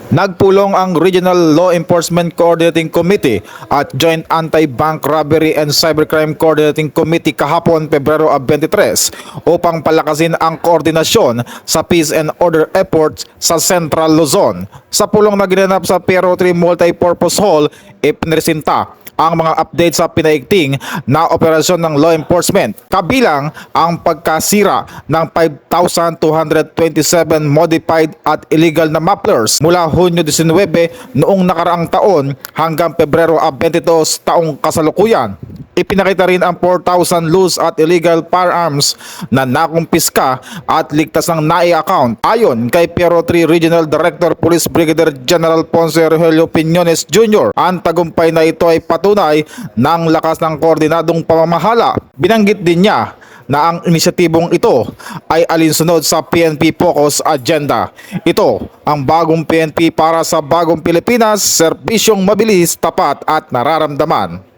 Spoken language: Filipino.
Nagpulong ang Regional Law Enforcement Coordinating Committee at Joint Anti-Bank Robbery and Cybercrime Coordinating Committee kahapon Pebrero 23 upang palakasin ang koordinasyon sa peace and order efforts sa Central Luzon. Sa pulong na ginanap sa Piero 3 Multipurpose Hall, ipinresenta ang mga update sa pinaigting na operasyon ng law enforcement, kabilang ang pagkasira ng 5,227 modified at illegal na mufflers mula Hunyo 19 noong nakaraang taon hanggang Pebrero 22 taong kasalukuyan. Ipinakita rin ang 4,000 loose at illegal firearms na nakumpiska at ligtas ng NAI account. Ayon kay Piero 3 Regional Director Police Brigadier General Ponce Rogelio Piñones Jr., ang tagumpay na ito ay patunay ng lakas ng koordinadong pamamahala. Binanggit din niya na ang inisyatibong ito ay alinsunod sa PNP Focus Agenda. Ito ang bagong PNP para sa bagong Pilipinas, serbisyong mabilis, tapat at nararamdaman.